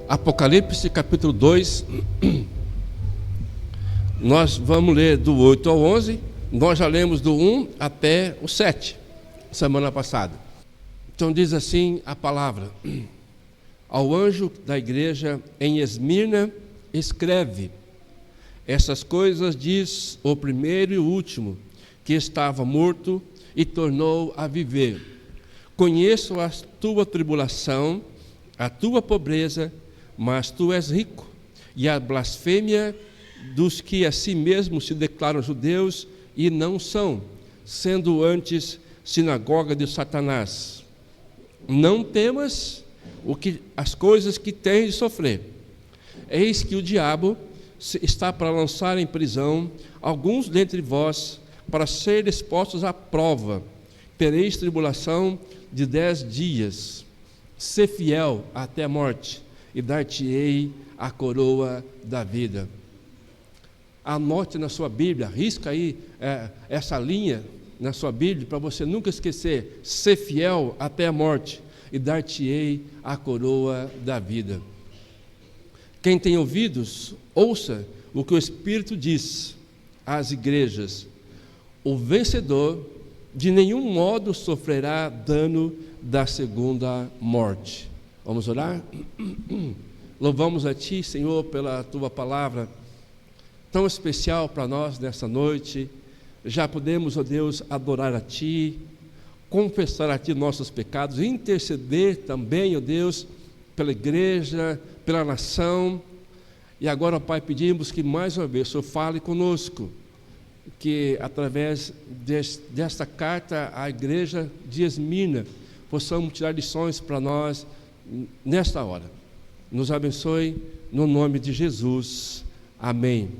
Apocalipse capítulo 2, nós vamos ler do 8 ao 11, nós já lemos do 1 até o 7, semana passada. Então diz assim a palavra: ao anjo da igreja em Esmirna escreve: essas coisas diz o primeiro e o último, que estava morto e tornou a viver. Conheço a tua tribulação, a tua pobreza, mas tu és rico, e a blasfêmia dos que a si mesmos se declaram judeus e não são, sendo antes sinagoga de Satanás. Não temas as coisas que tens de sofrer. Eis que o diabo está para lançar em prisão alguns dentre vós, para serem expostos à prova. Tereis tribulação de 10 dias. Sê fiel até a morte, e dar-te-ei a coroa da vida. Anote na sua Bíblia, risca aí essa linha na sua Bíblia, para você nunca esquecer: ser fiel até a morte, e dar-te-ei a coroa da vida. Quem tem ouvidos, ouça o que o Espírito diz às igrejas. O vencedor de nenhum modo sofrerá dano da segunda morte. Vamos orar? Louvamos a Ti, Senhor, pela Tua palavra tão especial para nós nessa noite. Já podemos, ó Deus, adorar a Ti, confessar a Ti nossos pecados, interceder também, ó Deus, pela igreja, pela nação. E agora, ó Pai, pedimos que mais uma vez o Senhor fale conosco, que através desta carta à igreja de Esmirna possamos tirar lições para nós nesta hora. Nos abençoe no nome de Jesus. Amém.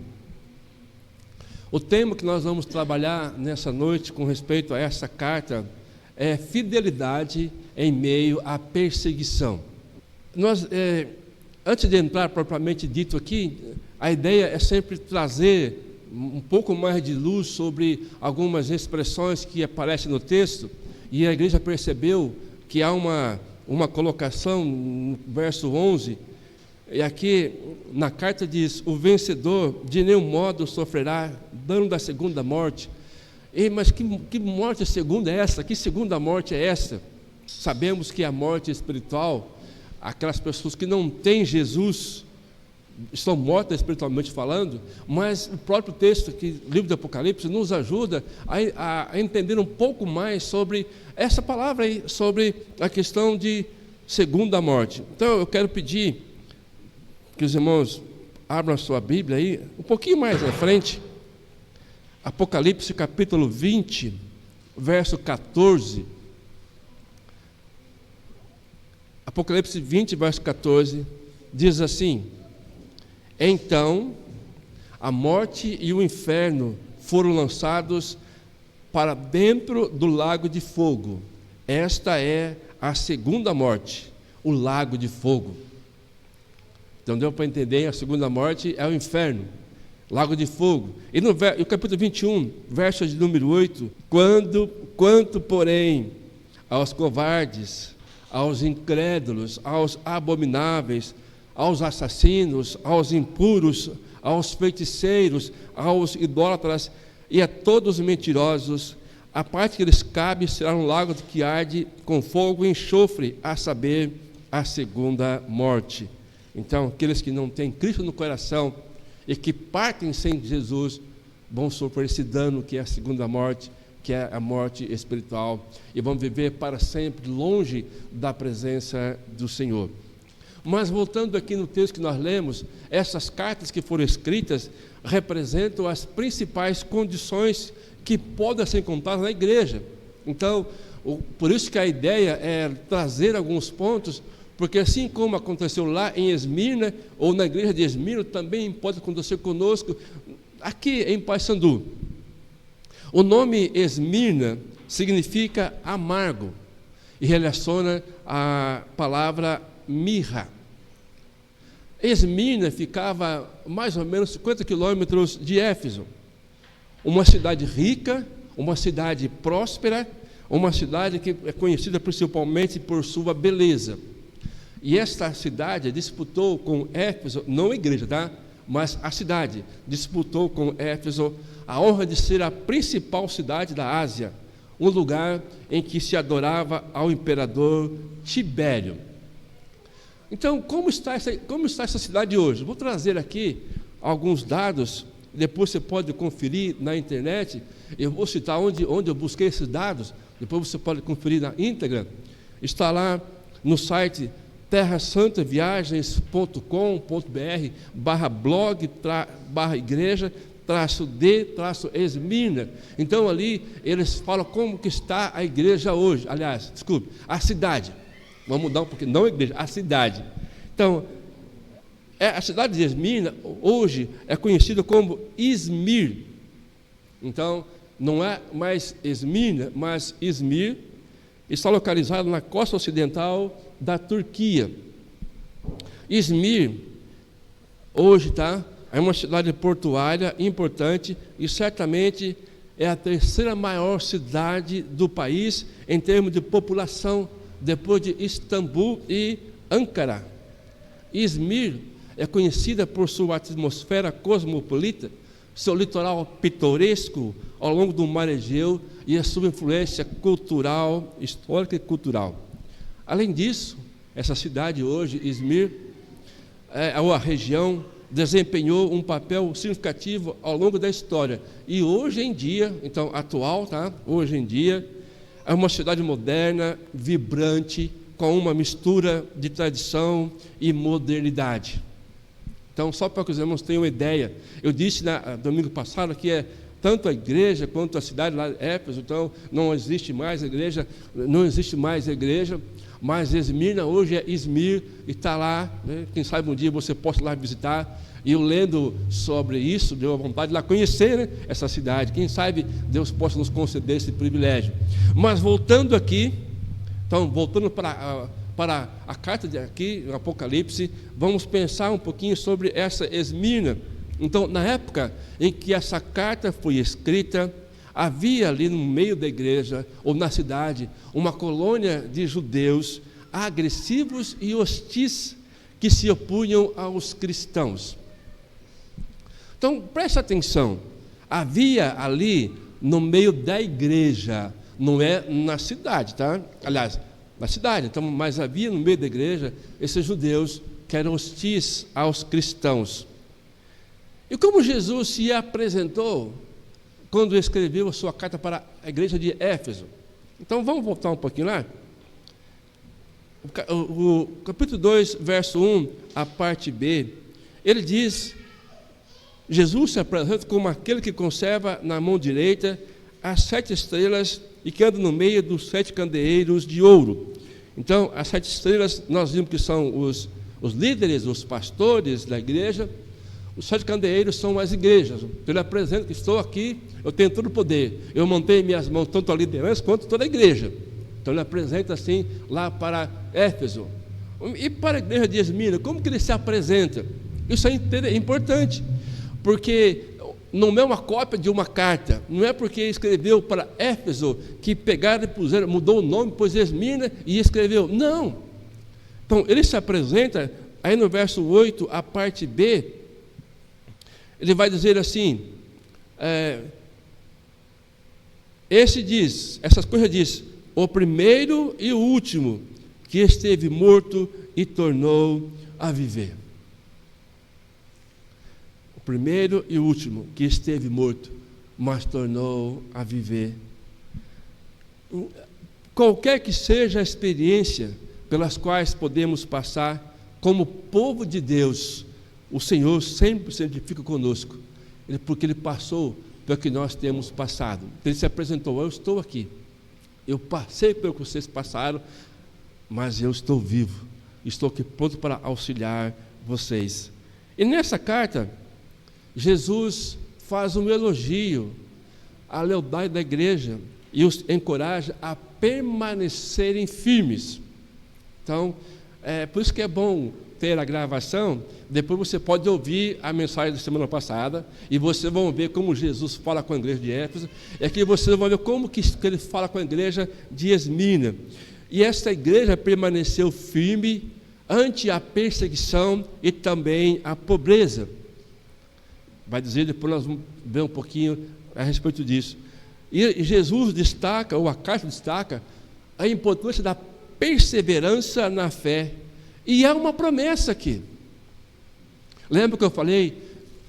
O tema que nós vamos trabalhar nessa noite com respeito a essa carta é fidelidade em meio à perseguição. Antes de entrar propriamente dito aqui, a ideia é sempre trazer um pouco mais de luz sobre algumas expressões que aparecem no texto, e a igreja percebeu que há uma colocação no verso 11, e aqui na carta diz: o vencedor de nenhum modo sofrerá dano da segunda morte. Mas que morte segunda é essa? Que segunda morte é essa? Sabemos que a morte espiritual, aquelas pessoas que não têm Jesus, estão mortas espiritualmente falando, mas o próprio texto, que o livro do Apocalipse, nos ajuda a entender um pouco mais sobre essa palavra aí, sobre a questão de segunda morte. Então eu quero pedir que os irmãos abram a sua Bíblia aí, um pouquinho mais à frente, Apocalipse capítulo 20, verso 14. Apocalipse 20, verso 14, diz assim: então a morte e o inferno foram lançados para dentro do lago de fogo. Esta é a segunda morte, o lago de fogo. Então deu para entender, a segunda morte é o inferno, lago de fogo. E no capítulo 21, verso de número 8: quanto porém aos covardes, aos incrédulos, aos abomináveis, aos assassinos, aos impuros, aos feiticeiros, aos idólatras e a todos os mentirosos, a parte que lhes cabe será um lago que arde com fogo e enxofre, a saber, a segunda morte. Então, aqueles que não têm Cristo no coração e que partem sem Jesus vão sofrer esse dano que é a segunda morte, que é a morte espiritual, e vão viver para sempre longe da presença do Senhor. Mas voltando aqui no texto que nós lemos, essas cartas que foram escritas representam as principais condições que podem ser encontradas na igreja. Então, por isso que a ideia é trazer alguns pontos, porque assim como aconteceu lá em Esmirna, ou na igreja de Esmirna, também pode acontecer conosco aqui em Paysandu. O nome Esmirna significa amargo e relaciona a palavra mirra. Esmirna ficava mais ou menos 50 quilômetros de Éfeso, uma cidade rica, uma cidade próspera, uma cidade que é conhecida principalmente por sua beleza. E esta cidade disputou com Éfeso, não a igreja, tá? Mas a cidade disputou com Éfeso a honra de ser a principal cidade da Ásia, um lugar em que se adorava ao imperador Tibério. Então, como está essa cidade hoje? Vou trazer aqui alguns dados, depois você pode conferir na internet. Eu vou citar onde eu busquei esses dados, depois você pode conferir na íntegra. Está lá no site terrasantaviagens.com.br/blog/igreja-d-Esmirna. Então ali eles falam como que está a igreja hoje. Aliás, desculpe, a cidade. Vamos mudar um pouquinho, não a igreja, a cidade. Então, a cidade de Esmirna hoje é conhecida como Izmir. Então, não é mais Esmirna, mas Izmir. Está localizado na costa ocidental da Turquia. Izmir, hoje, é uma cidade portuária importante e certamente é a terceira maior cidade do país em termos de população, depois de Istambul e Ankara. Izmir é conhecida por sua atmosfera cosmopolita, seu litoral pitoresco ao longo do mar Egeu e a sua influência cultural, histórica e cultural. Além disso, essa cidade hoje, Izmir, a região, desempenhou um papel significativo ao longo da história. E hoje em dia, então atual, hoje em dia, é uma cidade moderna, vibrante, com uma mistura de tradição e modernidade. Então, só para que os irmãos tenham uma ideia, eu disse domingo passado que tanto a igreja quanto a cidade lá de Éfeso, então não existe mais igreja, mas Esmirna hoje é Izmir e está lá, né? Quem sabe um dia você possa ir lá visitar. E eu lendo sobre isso, deu a vontade de lá conhecer, né, essa cidade. Quem sabe Deus possa nos conceder esse privilégio. Mas voltando aqui, então voltando para a carta de aqui, no Apocalipse, vamos pensar um pouquinho sobre essa Esmirna. Então, na época em que essa carta foi escrita, havia ali no meio da igreja, ou na cidade, uma colônia de judeus agressivos e hostis que se opunham aos cristãos. Então, preste atenção, havia ali no meio da igreja, não é na cidade, Aliás, na cidade, então, mas havia no meio da igreja esses judeus que eram hostis aos cristãos. E como Jesus se apresentou quando escreveu a sua carta para a igreja de Éfeso? Então vamos voltar um pouquinho lá. O capítulo 2, verso 1, a parte B, ele diz: Jesus se apresenta como aquele que conserva na mão direita as 7 estrelas e que anda no meio dos 7 candeeiros de ouro. Então, as 7 estrelas, nós vimos que são os líderes, os pastores da igreja. Os 7 candeeiros são as igrejas. Ele apresenta que estou aqui, eu tenho todo o poder. Eu montei minhas mãos tanto a liderança quanto toda a igreja. Então ele apresenta assim lá para Éfeso. E para a igreja de Esmirna, como que ele se apresenta? Isso é importante, porque não é uma cópia de uma carta. Não é porque escreveu para Éfeso que pegaram e puseram, mudou o nome, pôs Esmirna e escreveu. Não. Então ele se apresenta, aí no verso 8, a parte B, ele vai dizer assim, essas coisas diz, o primeiro e o último, que esteve morto e tornou a viver. O primeiro e o último, que esteve morto, mas tornou a viver. Qualquer que seja a experiência pelas quais podemos passar como povo de Deus, o Senhor sempre se identifica conosco, porque Ele passou pelo que nós temos passado. Ele se apresentou: eu estou aqui, eu passei pelo que vocês passaram, mas eu estou vivo, estou aqui pronto para auxiliar vocês. E nessa carta, Jesus faz um elogio à lealdade da igreja e os encoraja a permanecerem firmes. Então, por isso que é bom ter a gravação. Depois você pode ouvir a mensagem da semana passada e vocês vão ver como Jesus fala com a igreja de Éfeso. E aqui vocês vão ver como que ele fala com a igreja de Esmirna. E esta igreja permaneceu firme ante a perseguição e também a pobreza. Vai dizer, depois nós vamos ver um pouquinho a respeito disso. E Jesus destaca, ou a carta destaca, a importância da perseverança na fé. E há uma promessa aqui. Lembra que eu falei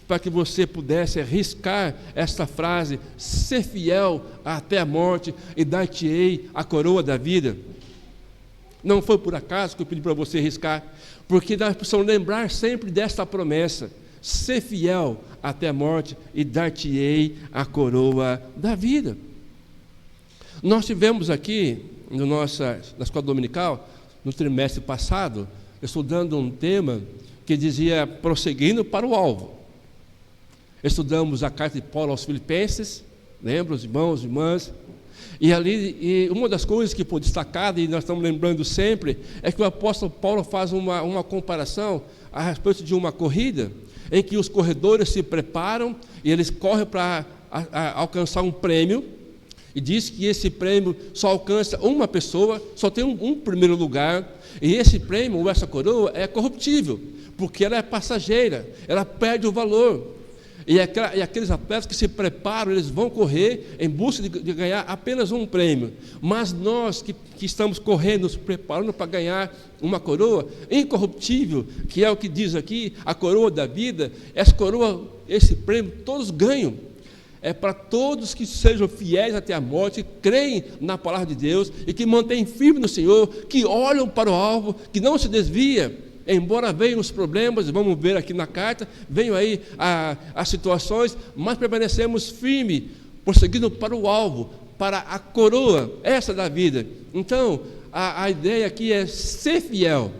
para que você pudesse riscar esta frase: ser fiel até a morte e dar-te-ei a coroa da vida? Não foi por acaso que eu pedi para você riscar, porque nós precisamos lembrar sempre desta promessa: ser fiel até a morte e dar-te-ei a coroa da vida. Nós tivemos aqui, na escola dominical, no trimestre passado, estudando um tema que dizia prosseguindo para o alvo. Estudamos a carta de Paulo aos Filipenses, lembra, os irmãos e irmãs? E ali, uma das coisas que foi destacada, e nós estamos lembrando sempre, é que o apóstolo Paulo faz uma comparação a respeito de uma corrida, em que os corredores se preparam e eles correm para alcançar um prêmio, e diz que esse prêmio só alcança uma pessoa, só tem um primeiro lugar, e esse prêmio, ou essa coroa, é corruptível, porque ela é passageira, ela perde o valor. E aqueles atletas que se preparam, eles vão correr em busca de ganhar apenas um prêmio. Mas nós que estamos correndo, nos preparando para ganhar uma coroa incorruptível, que é o que diz aqui, a coroa da vida, essa coroa, esse prêmio, todos ganham. É para todos que sejam fiéis até a morte, que creem na palavra de Deus e que mantêm firme no Senhor, que olham para o alvo, que não se desvia. Embora venham os problemas, vamos ver aqui na carta, venham aí as situações, mas permanecemos firmes, prosseguindo para o alvo, para a coroa, essa da vida. Então, a ideia aqui é ser fiel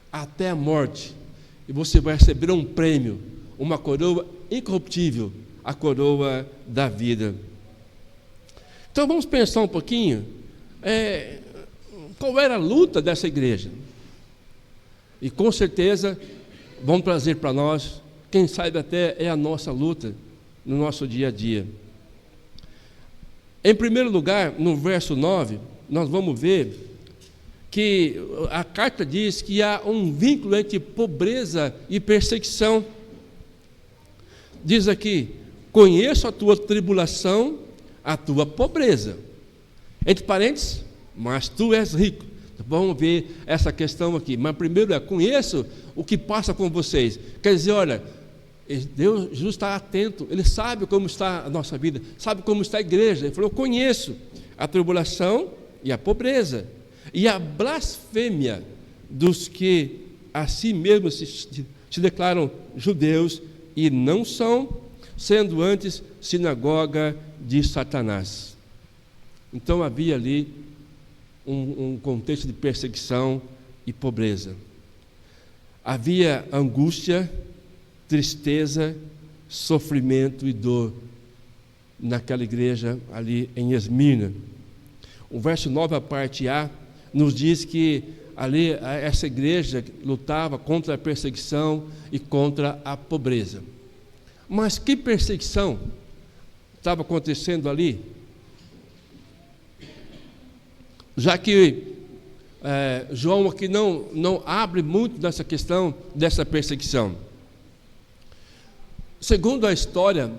até a morte, e você vai receber um prêmio, uma coroa incorruptível, a coroa da vida. Então vamos pensar um pouquinho, qual era a luta dessa igreja? E com certeza vão trazer para nós, quem sabe até é a nossa luta no nosso dia a dia. Em primeiro lugar, no verso 9, nós vamos ver que a carta diz que há um vínculo entre pobreza e perseguição. Diz aqui: conheço a tua tribulação, a tua pobreza. Entre parênteses, mas tu és rico. Vamos ver essa questão aqui. Mas primeiro conheço o que passa com vocês. Quer dizer, olha, Jesus está atento, Ele sabe como está a nossa vida, sabe como está a igreja. Ele falou: eu conheço a tribulação e a pobreza, e a blasfêmia dos que a si mesmos se declaram judeus e não são, sendo antes sinagoga de Satanás. Então havia ali um contexto de perseguição e pobreza. Havia angústia, tristeza, sofrimento e dor naquela igreja ali em Esmirna. O verso 9, a parte A, nos diz que ali essa igreja lutava contra a perseguição e contra a pobreza. Mas que perseguição estava acontecendo ali? Já que João aqui não abre muito dessa questão dessa perseguição. Segundo a história,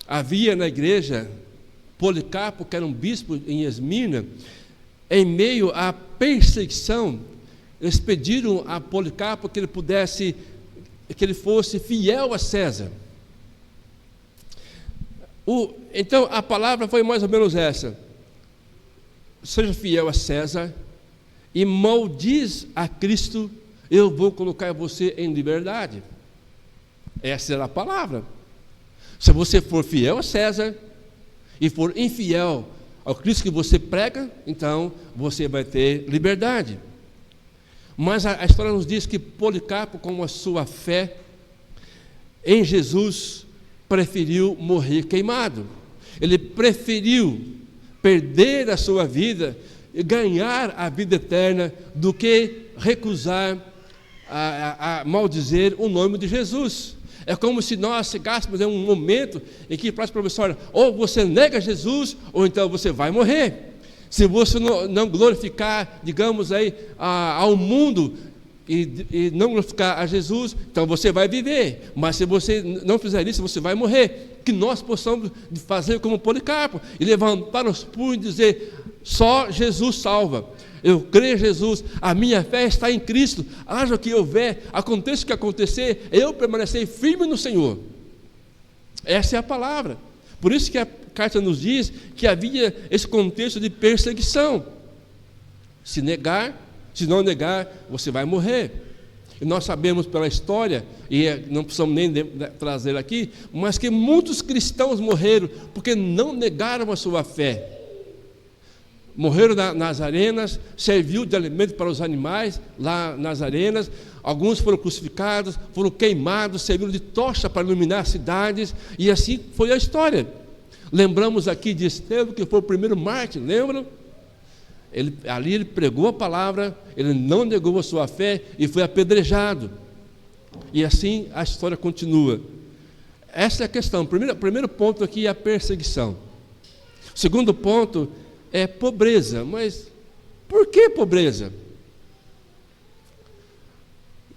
havia na igreja Policarpo, que era um bispo em Esmirna. Em meio à perseguição, eles pediram a Policarpo que ele fosse fiel a César. Então a palavra foi mais ou menos essa: seja fiel a César e maldiz a Cristo, eu vou colocar você em liberdade. Essa era a palavra. Se você for fiel a César e for infiel ao Cristo que você prega, então você vai ter liberdade. Mas a história nos diz que Policarpo, com a sua fé em Jesus, preferiu morrer queimado. Ele preferiu perder a sua vida e ganhar a vida eterna do que recusar a maldizer o nome de Jesus. É como se nós chegássemos em um momento em que falasse para o professor: ou você nega Jesus, ou então você vai morrer. Se você não glorificar, digamos aí, ao mundo e não glorificar a Jesus, então você vai viver. Mas se você não fizer isso, você vai morrer. Que nós possamos fazer como Policarpo e levantar os punhos e dizer: só Jesus salva. Eu creio em Jesus, a minha fé está em Cristo. Haja o que houver, aconteça o que acontecer, eu permanecer firme no Senhor. Essa é a palavra. Por isso que a carta nos diz que havia esse contexto de perseguição. Se não negar, você vai morrer. E nós sabemos pela história, e não precisamos nem trazer aqui, mas que muitos cristãos morreram porque não negaram a sua fé. Morreram nas arenas, serviu de alimento para os animais lá nas arenas. Alguns foram crucificados, foram queimados, serviram de tocha para iluminar as cidades, e assim foi a história. Lembramos aqui de Estevão, que foi o primeiro mártir, lembram? Ali ele pregou a palavra, ele não negou a sua fé e foi apedrejado. E assim a história continua. Essa é a questão. Primeiro ponto aqui é a perseguição. Segundo ponto é pobreza. Mas por que pobreza?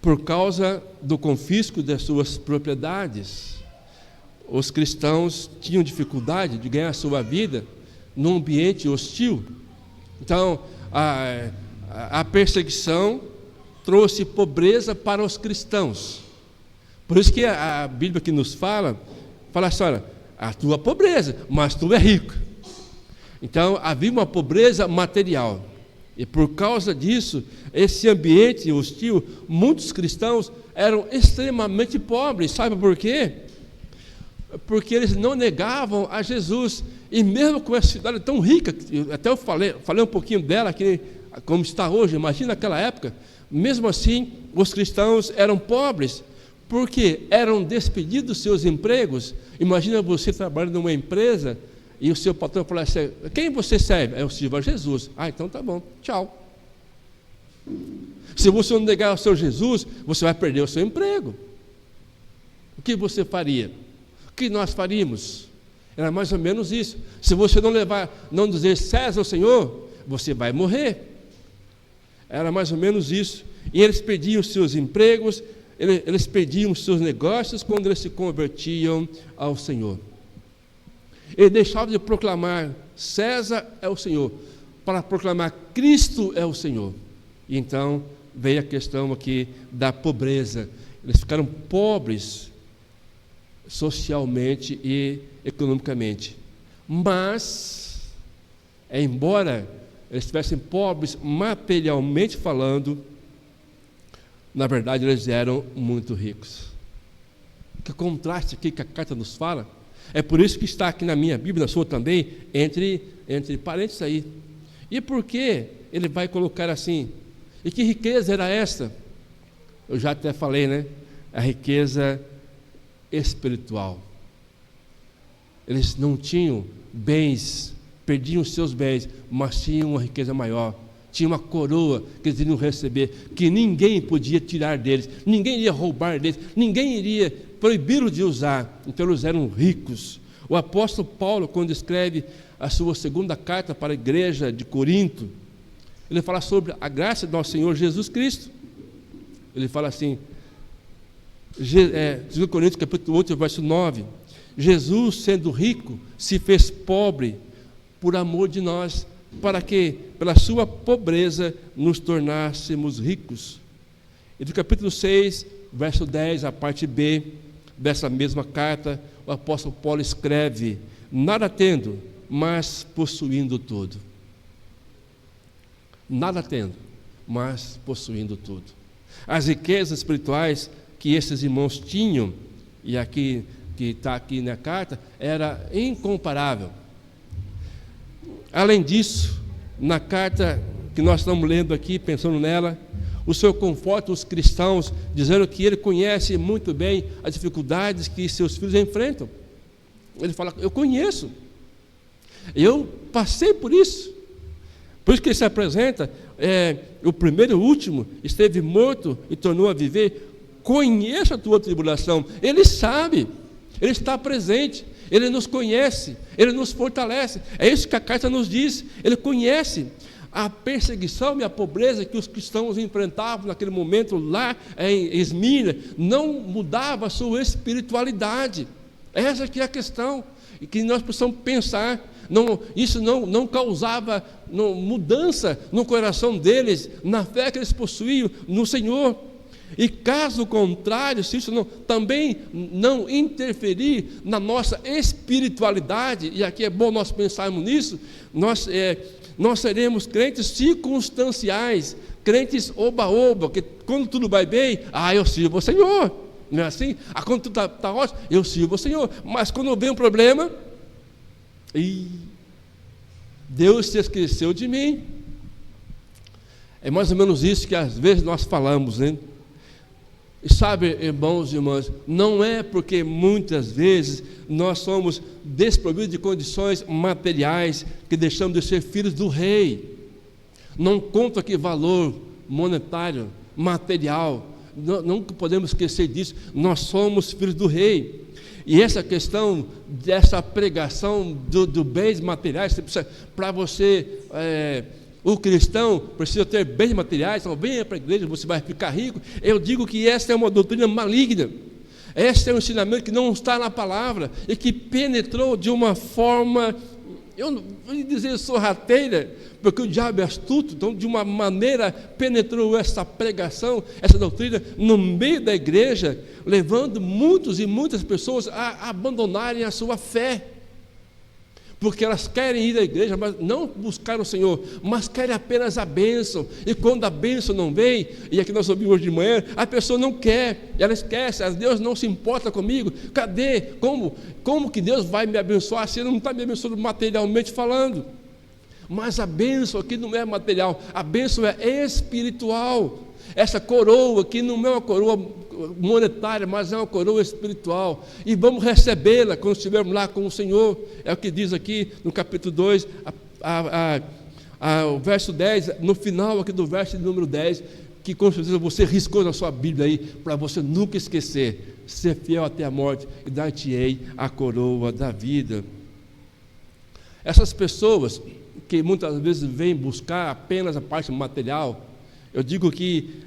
Por causa do confisco das suas propriedades. Os cristãos tinham dificuldade de ganhar a sua vida num ambiente hostil. Então, a perseguição trouxe pobreza para os cristãos. Por isso que a Bíblia que nos fala assim: olha, a tua pobreza, mas tu é rico. Então, havia uma pobreza material. E por causa disso, esse ambiente hostil, muitos cristãos eram extremamente pobres. Sabe por quê? Porque eles não negavam a Jesus. E mesmo com essa cidade tão rica, até eu falei um pouquinho dela aqui, como está hoje, imagina naquela época, mesmo assim, os cristãos eram pobres, porque eram despedidos dos seus empregos. Imagina você trabalhando numa empresa e o seu patrão falar assim: quem você serve? Eu sirvo a Jesus. Então tá bom, tchau. Se você não negar o seu Jesus, você vai perder o seu emprego. O que você faria? O que nós faríamos? Era mais ou menos isso. Se você não dizer César ao Senhor, você vai morrer. Era mais ou menos isso. E eles perdiam os seus empregos, eles perdiam os seus negócios quando eles se convertiam ao Senhor. Eles deixavam de proclamar César é o Senhor, para proclamar Cristo é o Senhor. E então veio a questão aqui da pobreza. Eles ficaram pobres socialmente e economicamente. Mas, embora eles estivessem pobres materialmente falando, na verdade eles eram muito ricos. Que contraste aqui que a carta nos fala. É por isso que está aqui na minha Bíblia, na sua também, entre parênteses aí. E por que ele vai colocar assim? E que riqueza era esta? Eu já até falei, né? A riqueza espiritual. Eles não tinham bens, perdiam os seus bens, mas tinham uma riqueza maior. Tinha uma coroa que eles iriam receber, que ninguém podia tirar deles, ninguém iria roubar deles, ninguém iria proibi-los de usar. Então eles eram ricos. O apóstolo Paulo, quando escreve a sua segunda carta para a igreja de Corinto, ele fala sobre a graça do nosso Senhor Jesus Cristo. Ele fala assim, 2 Coríntios capítulo 8, verso 9: Jesus, sendo rico, se fez pobre por amor de nós, para que, pela sua pobreza, nos tornássemos ricos. E do capítulo 6, verso 10, a parte B dessa mesma carta, o apóstolo Paulo escreve: nada tendo, mas possuindo tudo. Nada tendo, mas possuindo tudo. As riquezas espirituais que esses irmãos tinham, e aqui que está aqui na carta, era incomparável. Além disso, na carta que nós estamos lendo aqui, pensando nela, o Senhor conforta os cristãos, dizendo que Ele conhece muito bem as dificuldades que seus filhos enfrentam. Ele fala: eu conheço, eu passei por isso. Por isso que Ele se apresenta, o primeiro e o último, esteve morto e tornou a viver. Conheça a tua tribulação. Ele sabe, Ele está presente. Ele nos conhece, Ele nos fortalece. É isso que a carta nos diz. Ele conhece a perseguição e a pobreza que os cristãos enfrentavam naquele momento lá em Esmirna, não mudava a sua espiritualidade. Essa que é a questão, e que nós precisamos pensar. Isso não causava mudança no coração deles, na fé que eles possuíam no Senhor. E caso contrário, se isso também não interferir na nossa espiritualidade, e aqui é bom nós pensarmos nisso, nós seremos crentes circunstanciais, crentes oba-oba, que quando tudo vai bem, eu sirvo ao Senhor, não é assim? Quando tudo está ótimo, eu sirvo ao Senhor, mas quando vem um problema, Deus se esqueceu de mim. É mais ou menos isso que às vezes nós falamos, né? E sabe, irmãos e irmãs, não é porque muitas vezes nós somos desprovidos de condições materiais que deixamos de ser filhos do rei. Não conta aqui valor monetário, material, não podemos esquecer disso. Nós somos filhos do rei. E essa questão dessa pregação do bens materiais, para você... o cristão precisa ter bens materiais, então venha para a igreja, você vai ficar rico. Eu digo que essa é uma doutrina maligna. Esse é um ensinamento que não está na palavra e que penetrou de uma forma, eu não vou dizer sorrateira, porque o diabo é astuto, então de uma maneira penetrou essa pregação, essa doutrina no meio da igreja, levando muitos e muitas pessoas a abandonarem a sua fé. Porque elas querem ir à igreja, mas não buscar o Senhor, mas querem apenas a bênção. E quando a bênção não vem, e aqui nós ouvimos hoje de manhã, a pessoa não quer, ela esquece, Deus não se importa comigo. Cadê? Como que Deus vai me abençoar se Ele não está me abençoando materialmente falando? Mas a bênção aqui não é material, a bênção é espiritual. Essa coroa aqui não é uma coroa monetária, mas é uma coroa espiritual, e vamos recebê-la quando estivermos lá com o Senhor. É o que diz aqui no capítulo 2, o verso 10, no final aqui do verso de número 10, que com certeza você riscou na sua Bíblia aí, para você nunca esquecer: ser fiel até a morte, e dar-te-ei a coroa da vida. Essas pessoas que muitas vezes vêm buscar apenas a parte material, eu digo que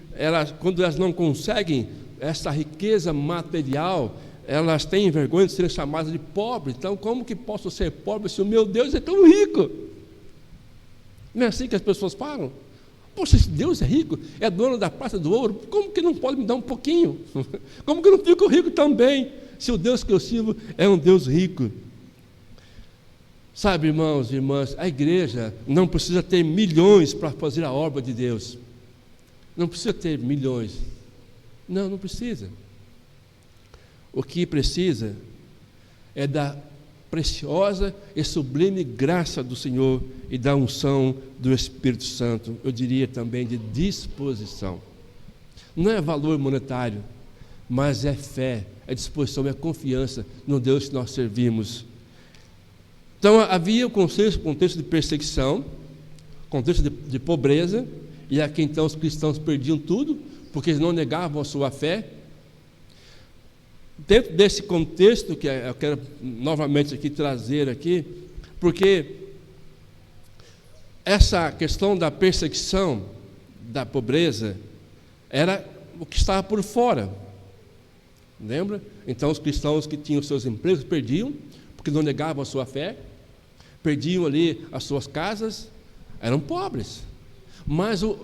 quando elas não conseguem essa riqueza material, elas têm vergonha de serem chamadas de pobres. Então, como que posso ser pobre se o meu Deus é tão rico? Não é assim que as pessoas falam? Poxa, se Deus é rico, é dono da prata e do ouro, como que não pode me dar um pouquinho? Como que eu não fico rico também, se o Deus que eu sirvo é um Deus rico? Sabe, irmãos e irmãs, a igreja não precisa ter milhões para fazer a obra de Deus. Não precisa ter milhões. Não precisa. O que precisa é da preciosa e sublime graça do Senhor e da unção do Espírito Santo. Eu diria também de disposição. Não é valor monetário, mas é fé, é disposição, é confiança no Deus que nós servimos. Então havia o contexto de perseguição, contexto de pobreza, e aqui então os cristãos perdiam tudo, porque eles não negavam a sua fé. Dentro desse contexto, que eu quero novamente aqui trazer aqui, porque essa questão da perseguição, da pobreza, era o que estava por fora. Lembra? Então os cristãos que tinham seus empregos perdiam, porque não negavam a sua fé, perdiam ali as suas casas, eram pobres. Mas o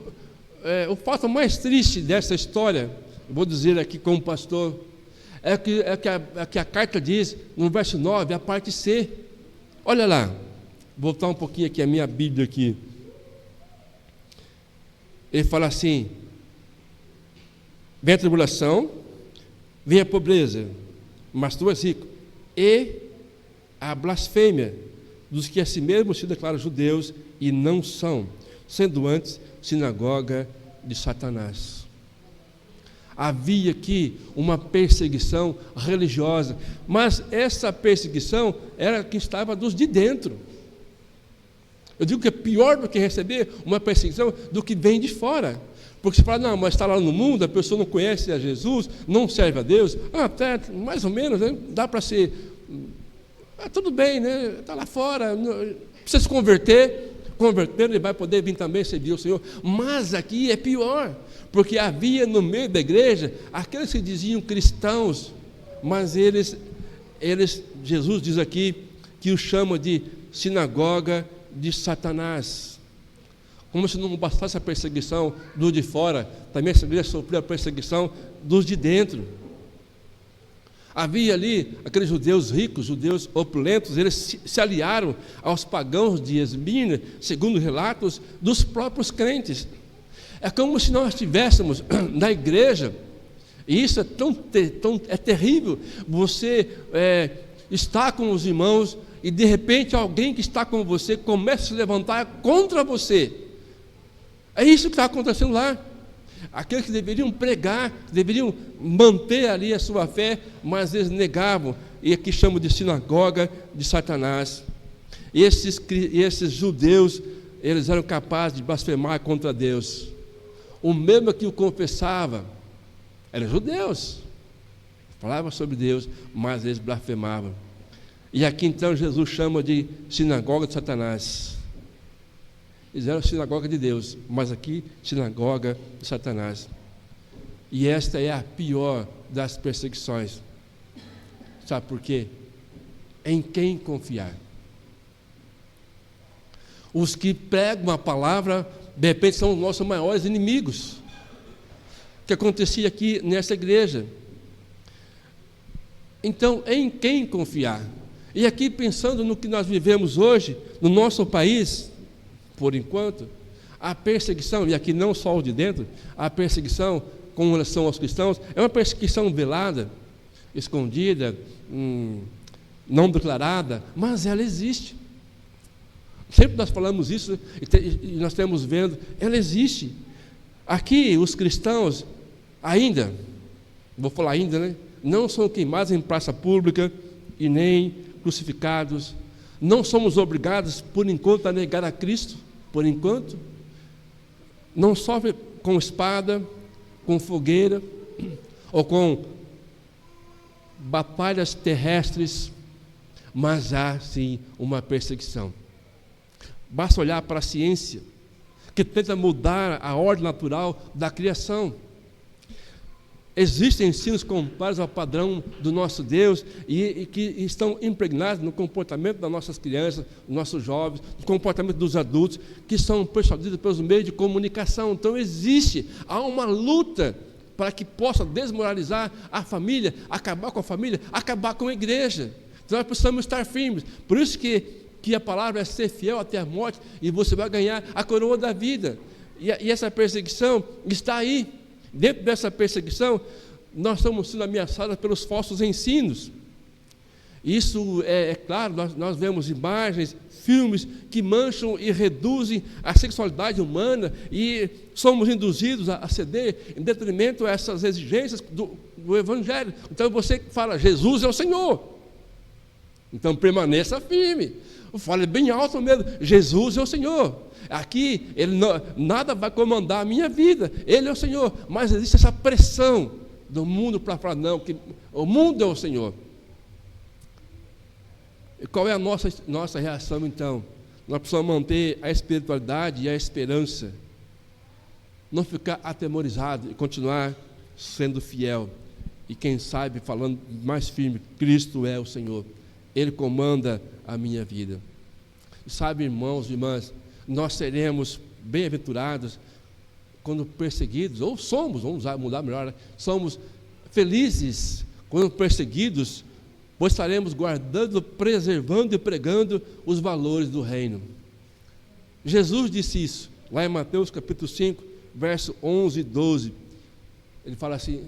fato mais triste dessa história, eu vou dizer aqui como pastor, é que a carta diz, no verso 9, a parte C. Olha lá, vou voltar um pouquinho aqui a minha Bíblia aqui. Ele fala assim: vem a tribulação, vem a pobreza, mas tu és rico, e a blasfêmia dos que a si mesmos se declaram judeus e não são, sendo antes sinagoga de Satanás. Havia aqui uma perseguição religiosa, mas essa perseguição era que estava dos de dentro. Eu digo que é pior do que receber uma perseguição do que vem de fora. Porque você fala, não, mas está lá no mundo, a pessoa não conhece a Jesus, não serve a Deus, até mais ou menos, né? Dá para ser tudo bem, né? Está lá fora, precisa se converter. Convertendo, ele vai poder vir também servir o Senhor. Mas aqui é pior, porque havia no meio da igreja aqueles que diziam cristãos, mas Jesus diz aqui que os chama de sinagoga de Satanás. Como se não bastasse a perseguição dos de fora, também essa igreja sofreu a perseguição dos de dentro. Havia ali aqueles judeus ricos, judeus opulentos, eles se aliaram aos pagãos de Esmirna, segundo relatos dos próprios crentes. É como se nós estivéssemos na igreja, e isso é terrível. Você está com os irmãos e de repente alguém que está com você começa a se levantar contra você. É isso que está acontecendo lá. Aqueles que deveriam pregar, deveriam manter ali a sua fé, mas eles negavam, e aqui chamam de sinagoga de Satanás. E esses judeus, eles eram capazes de blasfemar contra Deus. O mesmo que o confessava, eram judeus, falavam sobre Deus, mas eles blasfemavam. E aqui então Jesus chama de sinagoga de Satanás. Eles eram sinagoga de Deus, mas aqui sinagoga de Satanás. E esta é a pior das perseguições. Sabe por quê? Em quem confiar? Os que pregam a palavra, de repente, são os nossos maiores inimigos. O que acontecia aqui nessa igreja? Então, em quem confiar? E aqui, pensando no que nós vivemos hoje, no nosso país, por enquanto, a perseguição, e aqui não só o de dentro, a perseguição com relação aos cristãos, é uma perseguição velada, escondida, não declarada, mas ela existe. Sempre nós falamos isso, e nós estamos vendo, ela existe. Aqui, os cristãos, ainda, vou falar ainda, né? Não são queimados em praça pública, e nem crucificados. Não somos obrigados, por enquanto, a negar a Cristo. Por enquanto, não sofre com espada, com fogueira, ou com batalhas terrestres, mas há sim uma perseguição. Basta olhar para a ciência, que tenta mudar a ordem natural da criação. Existem ensinos contrários ao padrão do nosso Deus e que estão impregnados no comportamento das nossas crianças, dos nossos jovens, no comportamento dos adultos, que são persuadidos pelos meios de comunicação. Então há uma luta para que possa desmoralizar a família, acabar com a igreja. Então nós precisamos estar firmes. Por isso que a palavra é ser fiel até a morte, e você vai ganhar a coroa da vida. E essa perseguição está aí. Dentro dessa perseguição, nós estamos sendo ameaçados pelos falsos ensinos. Isso é claro, nós vemos imagens, filmes que mancham e reduzem a sexualidade humana, e somos induzidos a ceder em detrimento a essas exigências do Evangelho. Então você fala, Jesus é o Senhor, então permaneça firme, fale bem alto mesmo, Jesus é o Senhor. Aqui, nada vai comandar a minha vida, Ele é o Senhor, mas existe essa pressão do mundo para falar, não, que o mundo é o Senhor. E qual é a nossa reação então? Nós precisamos manter a espiritualidade e a esperança, não ficar atemorizado e continuar sendo fiel, e quem sabe falando mais firme, Cristo é o Senhor, Ele comanda a minha vida. E sabe, irmãos e irmãs, nós seremos bem-aventurados quando perseguidos, ou somos, vamos mudar melhor, né? Somos felizes quando perseguidos, pois estaremos guardando, preservando e pregando os valores do reino. Jesus disse isso, lá em Mateus capítulo 5, verso 11 e 12. Ele fala assim,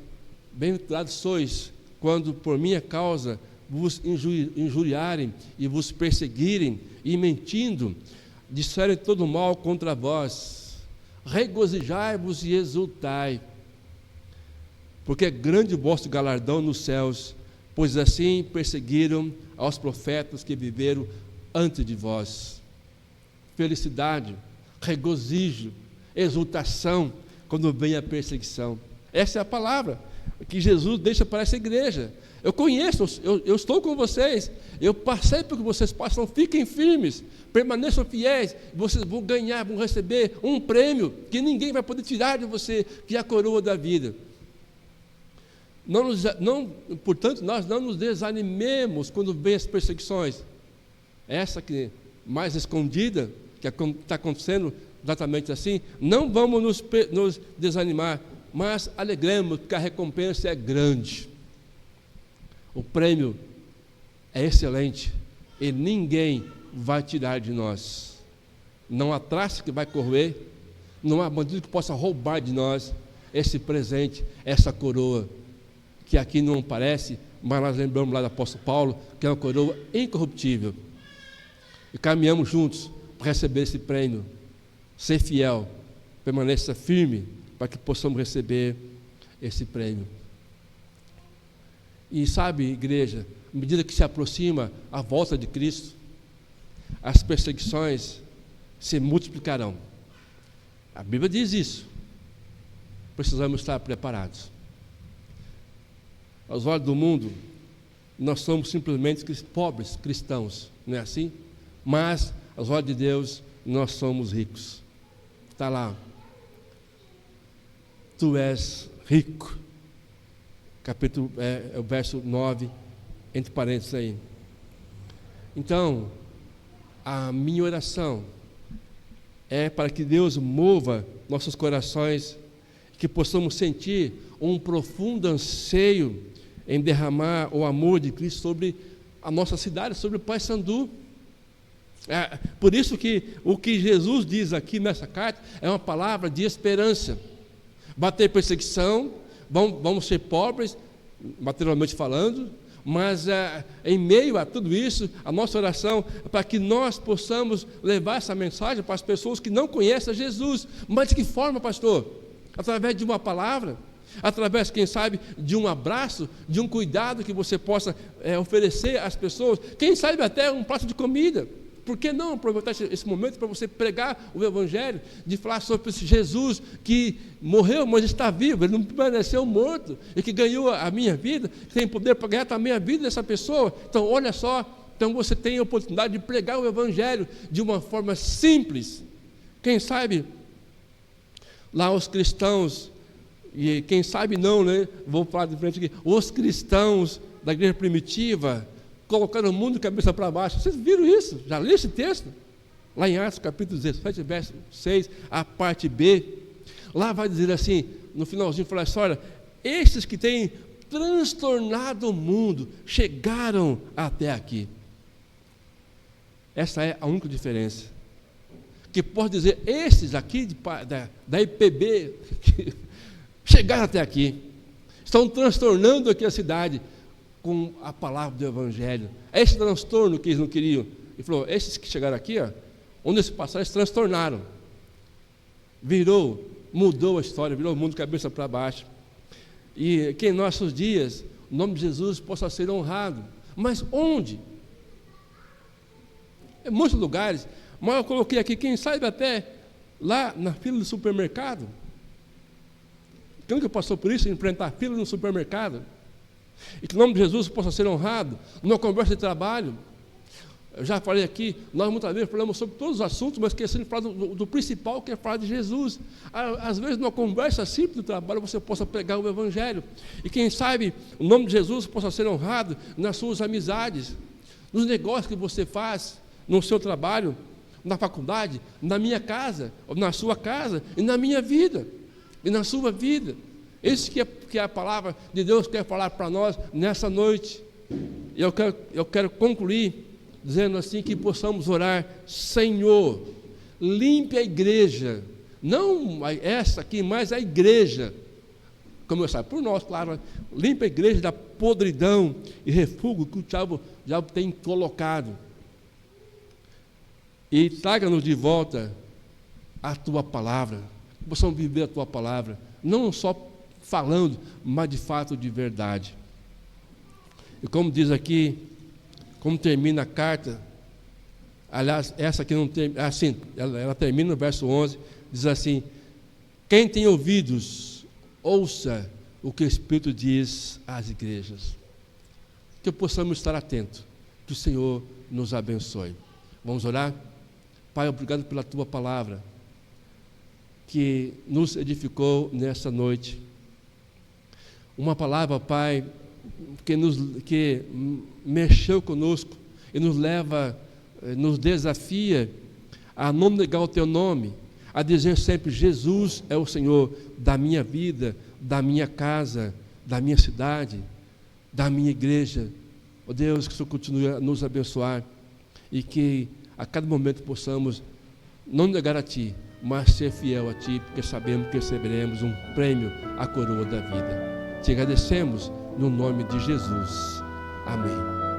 bem-aventurados sois, quando por minha causa vos injuriarem e vos perseguirem, e mentindo, disserem todo mal contra vós, regozijai-vos e exultai, porque é grande o vosso galardão nos céus, pois assim perseguiram aos profetas que viveram antes de vós. Felicidade, regozijo, exultação, quando vem a perseguição. Essa é a palavra, que Jesus deixa para essa igreja. Eu conheço, eu estou com vocês, eu passei pelo que vocês passam, fiquem firmes, permaneçam fiéis, vocês vão ganhar, vão receber um prêmio que ninguém vai poder tirar de você, que é a coroa da vida. Portanto, nós não nos desanimemos quando vem as perseguições. Essa que mais escondida, que está acontecendo exatamente assim, não vamos nos desanimar, mas alegremos, porque a recompensa é grande. O prêmio é excelente e ninguém vai tirar de nós. Não há traço que vai correr, não há bandido que possa roubar de nós esse presente, essa coroa, que aqui não aparece, mas nós lembramos lá do apóstolo Paulo, que é uma coroa incorruptível. E caminhamos juntos para receber esse prêmio. Ser fiel, permaneça firme, para que possamos receber esse prêmio. E sabe, igreja, à medida que se aproxima a volta de Cristo, as perseguições se multiplicarão. A Bíblia diz isso. Precisamos estar preparados. Aos olhos do mundo, nós somos simplesmente pobres cristãos, não é assim? Mas, aos olhos de Deus, nós somos ricos. Está lá. Tu és rico. Capítulo, o verso 9, entre parênteses aí. Então, a minha oração é para que Deus mova nossos corações, que possamos sentir um profundo anseio em derramar o amor de Cristo sobre a nossa cidade, sobre o Paysandu. Por isso que o que Jesus diz aqui nessa carta é uma palavra de esperança. Vai ter perseguição, vamos ser pobres, materialmente falando, mas em meio a tudo isso, a nossa oração é para que nós possamos levar essa mensagem para as pessoas que não conhecem a Jesus. Mas de que forma, pastor? Através de uma palavra, através, quem sabe, de um abraço, de um cuidado que você possa oferecer às pessoas, quem sabe até um prato de comida. Por que não aproveitar esse momento para você pregar o Evangelho, de falar sobre esse Jesus que morreu, mas está vivo, ele não permaneceu morto, e que ganhou a minha vida, que tem poder para ganhar também a vida dessa pessoa. Então, olha só, então você tem a oportunidade de pregar o Evangelho de uma forma simples. Quem sabe, lá os cristãos, e quem sabe não, né? Vou falar de frente aqui, os cristãos da igreja primitiva, colocaram o mundo de cabeça para baixo. Vocês viram isso? Já leram esse texto? Lá em Atos capítulo 17, verso 6, a parte B. Lá vai dizer assim, no finalzinho, fala assim, olha, esses que têm transtornado o mundo, chegaram até aqui. Essa é a única diferença. Que pode dizer, esses aqui da IPB, que chegaram até aqui, estão transtornando aqui a cidade, com a palavra do Evangelho. É esse transtorno que eles não queriam. Ele falou, esses que chegaram aqui, onde eles passaram, eles transtornaram. Mudou a história, virou o mundo de cabeça para baixo. E que em nossos dias, o nome de Jesus possa ser honrado. Mas onde? Em muitos lugares. Mas eu coloquei aqui, quem sabe até lá na fila do supermercado. Quem nunca passou por isso, enfrentar fila no supermercado? E que o nome de Jesus possa ser honrado numa conversa de trabalho. Eu já falei aqui, nós muitas vezes falamos sobre todos os assuntos, mas esquecendo de falar do principal, que é falar de Jesus. Às vezes, numa conversa simples do trabalho, você possa pregar o Evangelho. E quem sabe, o nome de Jesus possa ser honrado nas suas amizades, nos negócios que você faz, no seu trabalho, na faculdade, na minha casa, ou na sua casa, e na minha vida, e na sua vida. Isso que a palavra de Deus quer falar para nós nessa noite. E eu quero concluir dizendo assim, que possamos orar, Senhor, limpe a igreja, não essa aqui, mas a igreja, começar por nós, claro, limpe a igreja da podridão e refúgio que o diabo tem colocado, e traga-nos de volta a Tua palavra, que possamos viver a Tua palavra, não só falando, mas de fato de verdade. E como diz aqui, como termina a carta, aliás, essa aqui não tem, assim, ela termina no verso 11, diz assim, quem tem ouvidos, ouça o que o Espírito diz às igrejas. Que possamos estar atentos, que o Senhor nos abençoe. Vamos orar? Pai, obrigado pela Tua palavra, que nos edificou nessa noite. Uma palavra, Pai, que mexeu conosco e nos leva, nos desafia a não negar o Teu nome, a dizer sempre: Jesus é o Senhor da minha vida, da minha casa, da minha cidade, da minha igreja. Ó Deus, que o Senhor continue a nos abençoar e que a cada momento possamos não negar a Ti, mas ser fiel a Ti, porque sabemos que receberemos um prêmio, a coroa da vida. Te agradecemos no nome de Jesus. Amém.